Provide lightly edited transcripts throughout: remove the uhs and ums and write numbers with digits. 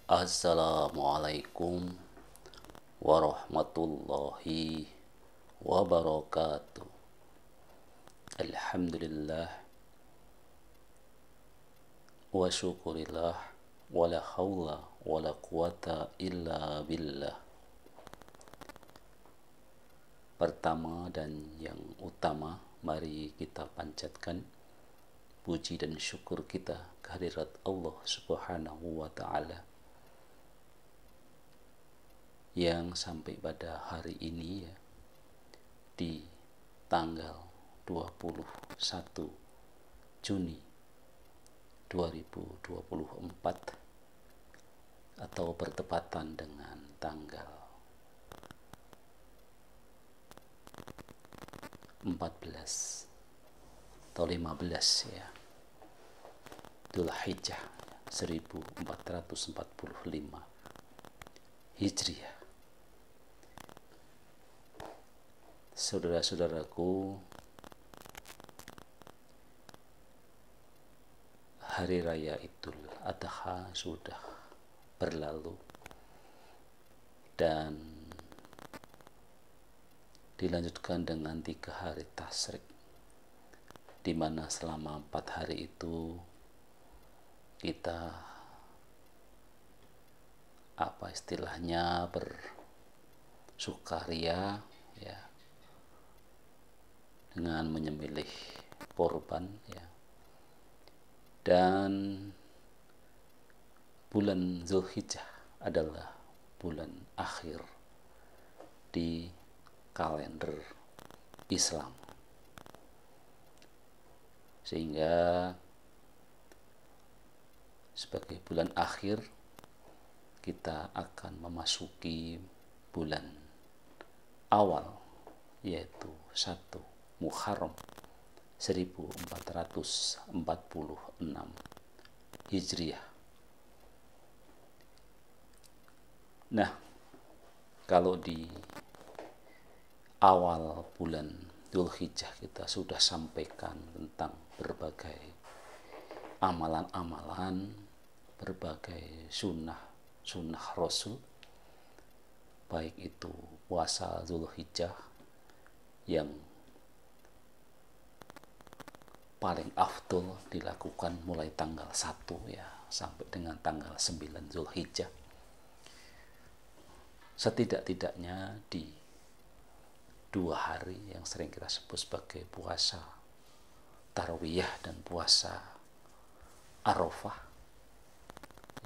Assalamualaikum warahmatullahi wabarakatuh. Alhamdulillah wa syukurillah wa la hawla wa la quwata illa billah. Pertama dan yang utama, mari kita panjatkan puji dan syukur kita kehadirat Allah Subhanahu wa ta'ala yang sampai pada hari ini ya, di tanggal 21 Juni 2024 atau bertepatan dengan tanggal 14 atau 15 ya, Dzulhijjah 1445 Hijriah. Saudara-saudaraku, Hari Raya Idul Adha sudah berlalu dan dilanjutkan dengan 3 hari tasyrik, di mana selama 4 hari itu kita bersukaria ya, dengan menyembelih korban ya. Dan bulan Dzulhijjah adalah bulan akhir di kalender Islam, sehingga sebagai bulan akhir kita akan memasuki bulan awal, yaitu 1 Muharram 1446 Hijriah. Nah, kalau di awal bulan Dzulhijjah kita sudah sampaikan tentang berbagai amalan-amalan, berbagai sunnah Rasul, baik itu puasa Dzulhijjah yang paling afdol dilakukan mulai tanggal 1 ya sampai dengan tanggal 9 Dzulhijjah. Setidak-tidaknya di 2 hari yang sering kita sebut sebagai puasa Tarwiyah dan puasa Arafah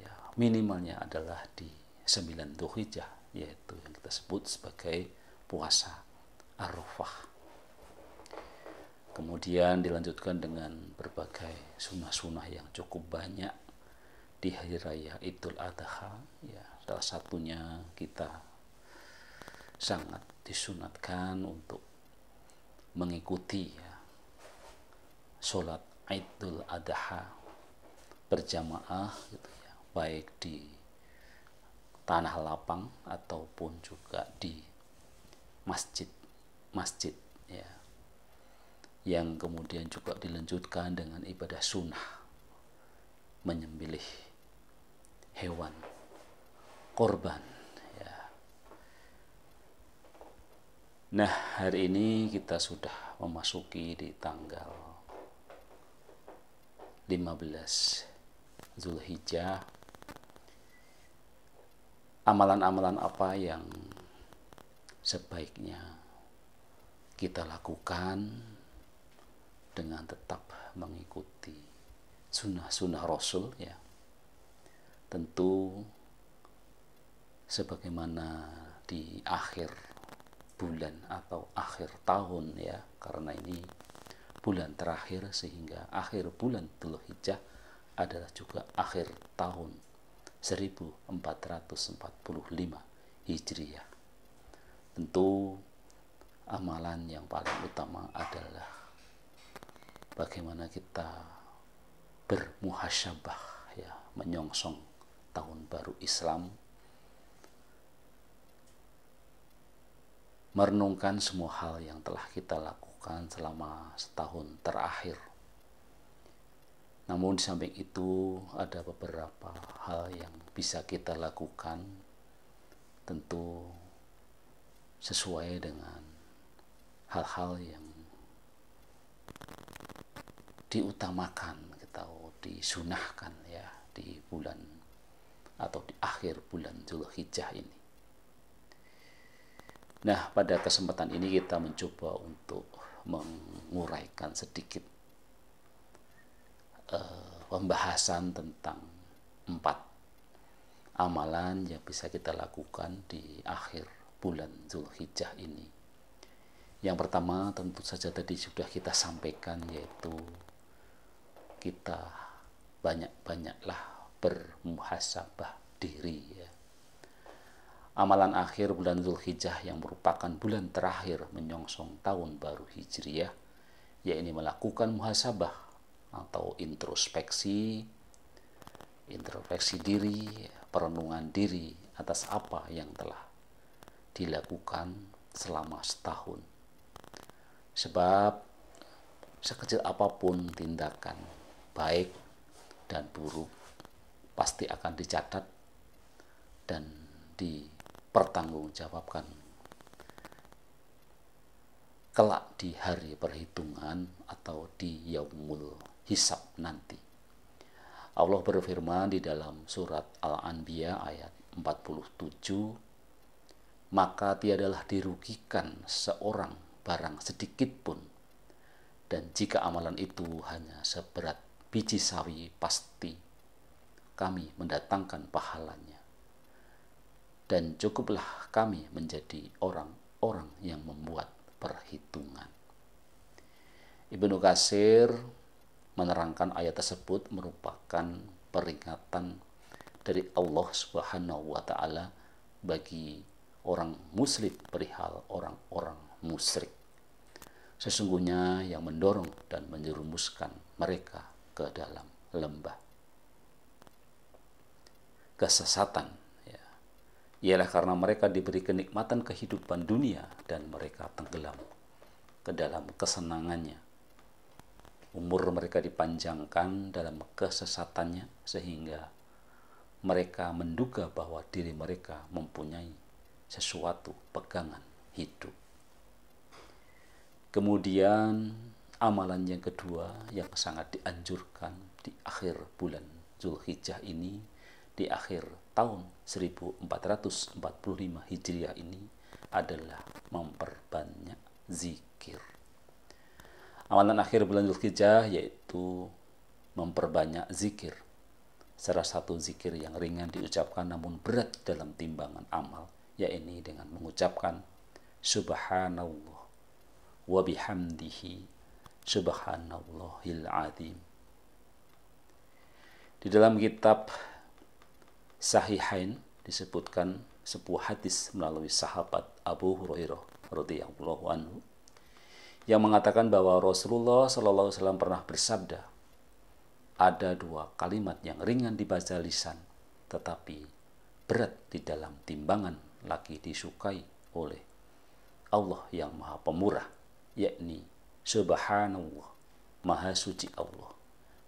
ya, minimalnya adalah di 9 Dzulhijjah, yaitu yang kita sebut sebagai puasa Arafah. Kemudian dilanjutkan dengan berbagai sunnah-sunnah yang cukup banyak di Hari Raya Idul Adha ya. Salah satunya kita sangat disunatkan untuk mengikuti ya, sholat Idul Adha berjamaah gitu ya, baik di tanah lapang ataupun juga di masjid ya, yang kemudian juga dilanjutkan dengan ibadah sunnah menyembelih hewan korban ya. Nah, hari ini kita sudah memasuki di tanggal 15 Dzulhijjah. Amalan-amalan apa yang sebaiknya kita lakukan dengan tetap mengikuti sunnah Rasul ya? Tentu sebagaimana di akhir bulan atau akhir tahun ya, karena ini bulan terakhir, sehingga akhir bulan Dzulhijjah adalah juga akhir tahun 1445 Hijriah. Tentu amalan yang paling utama adalah bagaimana kita bermuhasyabah ya, menyongsong tahun baru Islam, merenungkan semua hal yang telah kita lakukan selama setahun terakhir. Namun di samping itu ada beberapa hal yang bisa kita lakukan tentu sesuai dengan hal-hal yang diutamakan atau disunahkan ya di bulan atau di akhir bulan Dzulhijjah ini. Nah, pada kesempatan ini kita mencoba untuk menguraikan sedikit pembahasan tentang 4 amalan yang bisa kita lakukan di akhir bulan Dzulhijjah ini. Yang pertama tentu saja tadi sudah kita sampaikan, yaitu kita banyak-banyaklah bermuhasabah diri ya. Amalan akhir bulan Dzulhijjah yang merupakan bulan terakhir menyongsong tahun baru Hijriyah, yaitu melakukan muhasabah atau introspeksi diri, perenungan diri atas apa yang telah dilakukan selama setahun. Sebab sekecil apapun tindakan baik dan buruk pasti akan dicatat dan dipertanggungjawabkan kelak di hari perhitungan atau di yaumul hisab nanti. Allah berfirman di dalam surat Al-Anbiya ayat 47, maka tiadalah dirugikan seorang barang sedikit pun, dan jika amalan itu hanya seberat biji sawi, pasti kami mendatangkan pahalanya, dan cukuplah kami menjadi orang-orang yang membuat perhitungan. Ibnu Katsir menerangkan ayat tersebut merupakan peringatan dari Allah Subhanahu wa Ta'ala bagi orang muslim perihal orang-orang musyrik. Sesungguhnya yang mendorong dan menjerumuskan mereka ke dalam lembah kesesatan ya, ialah karena mereka diberi kenikmatan kehidupan dunia dan mereka tenggelam ke dalam kesenangannya. Umur mereka dipanjangkan dalam kesesatannya sehingga mereka menduga bahwa diri mereka mempunyai sesuatu pegangan hidup. Kemudian amalan yang kedua yang sangat dianjurkan di akhir bulan Dzulhijjah ini, di akhir tahun 1445 Hijriah ini, adalah memperbanyak zikir. Amalan akhir bulan Dzulhijjah yaitu memperbanyak zikir. Salah satu zikir yang ringan diucapkan namun berat dalam timbangan amal, yaitu dengan mengucapkan Subhanallah wa bihamdihi Subhanallahil azim. Di dalam kitab Sahihain disebutkan sebuah hadis melalui sahabat Abu Hurairah radhiyallahu anhu yang mengatakan bahwa Rasulullah Shallallahu Alaihi Wasallam pernah bersabda, ada 2 kalimat yang ringan dibaca lisan, tetapi berat di dalam timbangan lagi disukai oleh Allah yang Maha Pemurah, yakni Subhanallah, Maha Suci Allah,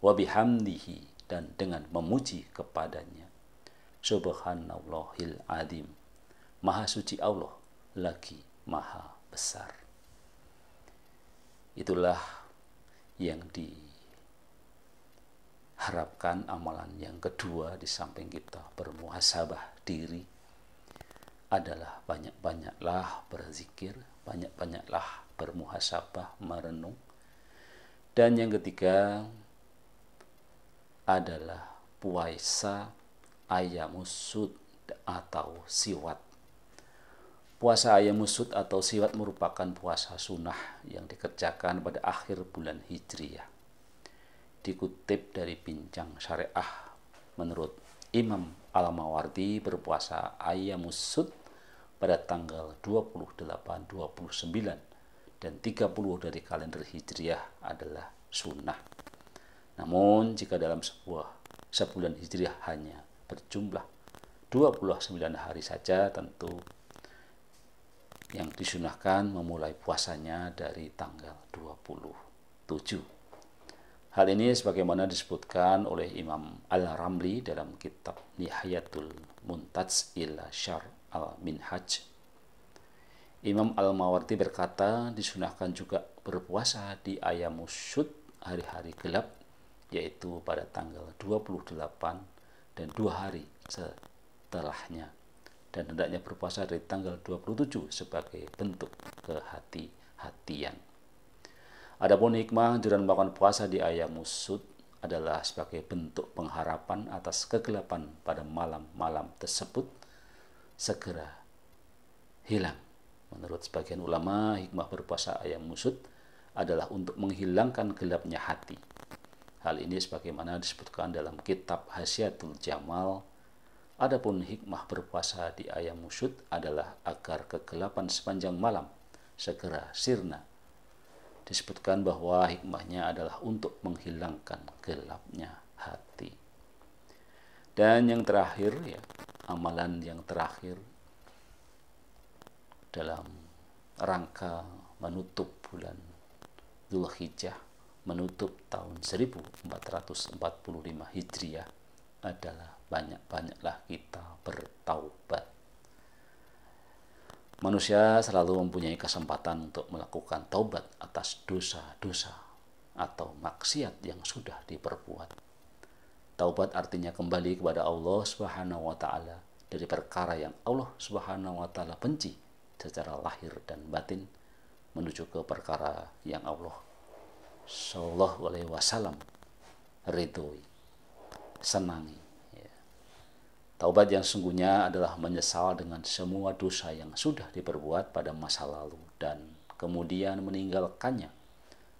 wa bihamdihi, dan dengan memuji kepadanya, Subhanallahil azim, Maha Suci Allah lagi Maha Besar. Itulah yang diharapkan amalan yang kedua di samping kita bermuhasabah diri adalah banyak-banyaklah berzikir, banyak-banyaklah bermuhasabah, merenung. Dan yang ketiga adalah puasa Ayyamus-Sud atau siwat. Puasa Ayyamus-Sud atau siwat merupakan puasa sunnah yang dikerjakan pada akhir bulan Hijriyah. Dikutip dari Bincang Syariah, menurut Imam Al-Mawardi, berpuasa Ayyamus-Sud pada tanggal 28, 29, dan 30 dari kalender Hijriyah adalah sunnah. Namun jika dalam sebulan Hijriyah hanya berjumlah 29 hari saja, tentu yang disunahkan memulai puasanya dari tanggal 27. Hal ini sebagaimana disebutkan oleh Imam Al-Ramli dalam kitab Nihayatul Muntaj ila Syar al-Minhaj. Imam Al-Mawardi berkata, disunahkan juga berpuasa di ayyamus syud, hari-hari gelap, yaitu pada tanggal 28 dan 2 hari setelahnya. Dan hendaknya berpuasa dari tanggal 27 sebagai bentuk kehati-hatian. Adapun hikmah anjuran melakukan puasa di ayyamus syud adalah sebagai bentuk pengharapan atas kegelapan pada malam-malam tersebut segera hilang. Menurut sebagian ulama, hikmah berpuasa ayyamus syud adalah untuk menghilangkan gelapnya hati. Hal ini sebagaimana disebutkan dalam kitab Hasyiatul Jamal. Adapun hikmah berpuasa di ayyamus syud adalah agar kegelapan sepanjang malam segera sirna. Disebutkan bahwa hikmahnya adalah untuk menghilangkan gelapnya hati. Dan yang terakhir, ya, amalan yang terakhir dalam rangka menutup bulan Dzulhijjah, menutup tahun 1445 Hijriah adalah banyak-banyaklah kita bertaubat. Manusia selalu mempunyai kesempatan untuk melakukan taubat atas dosa-dosa atau maksiat yang sudah diperbuat. Taubat artinya kembali kepada Allah Subhanahu wa taala dari perkara yang Allah Subhanahu wa taala benci secara lahir dan batin menuju ke perkara yang Allah Shallallahu alaihi wasallam ridhoi, senangi. Taubat yang sungguhnya adalah menyesal dengan semua dosa yang sudah diperbuat pada masa lalu dan kemudian meninggalkannya,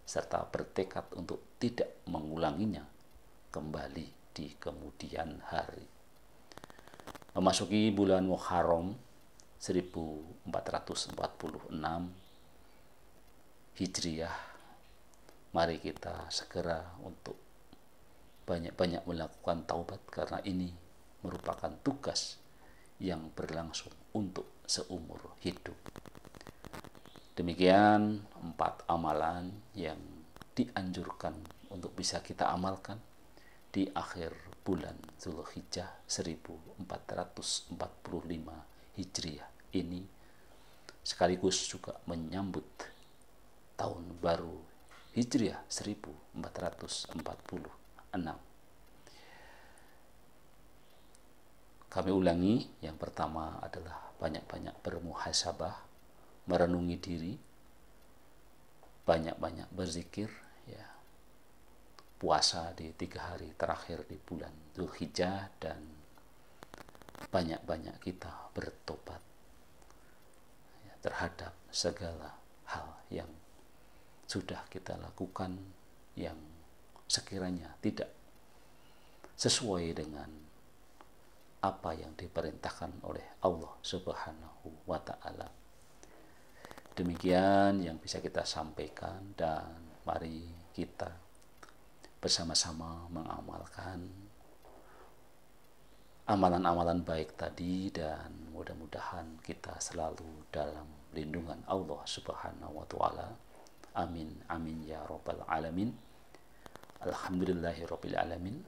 serta bertekad untuk tidak mengulanginya kembali di kemudian hari. Memasuki bulan Muharram 1446 Hijriah, mari kita segera untuk banyak-banyak melakukan taubat, karena ini merupakan tugas yang berlangsung untuk seumur hidup. Demikian 4 amalan yang dianjurkan untuk bisa kita amalkan di akhir bulan Dzulhijjah 1445 Hijriah ini, sekaligus juga menyambut tahun baru Hijriah 1446. Kami ulangi, yang pertama adalah banyak-banyak bermuhasabah, merenungi diri, banyak-banyak berzikir, ya, puasa di 3 hari terakhir di bulan Dzulhijjah, dan banyak-banyak kita bertobat, ya, terhadap segala hal yang sudah kita lakukan yang sekiranya tidak sesuai dengan apa yang diperintahkan oleh Allah Subhanahu wa ta'ala. Demikian yang bisa kita sampaikan, dan mari kita bersama-sama mengamalkan amalan-amalan baik tadi, dan mudah-mudahan kita selalu dalam lindungan Allah Subhanahu wa ta'ala. Amin amin ya rabbal alamin. Alhamdulillahirabbil alamin.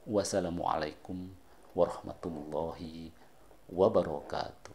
Wassalamualaikum warahmatullahi wabarakatuh.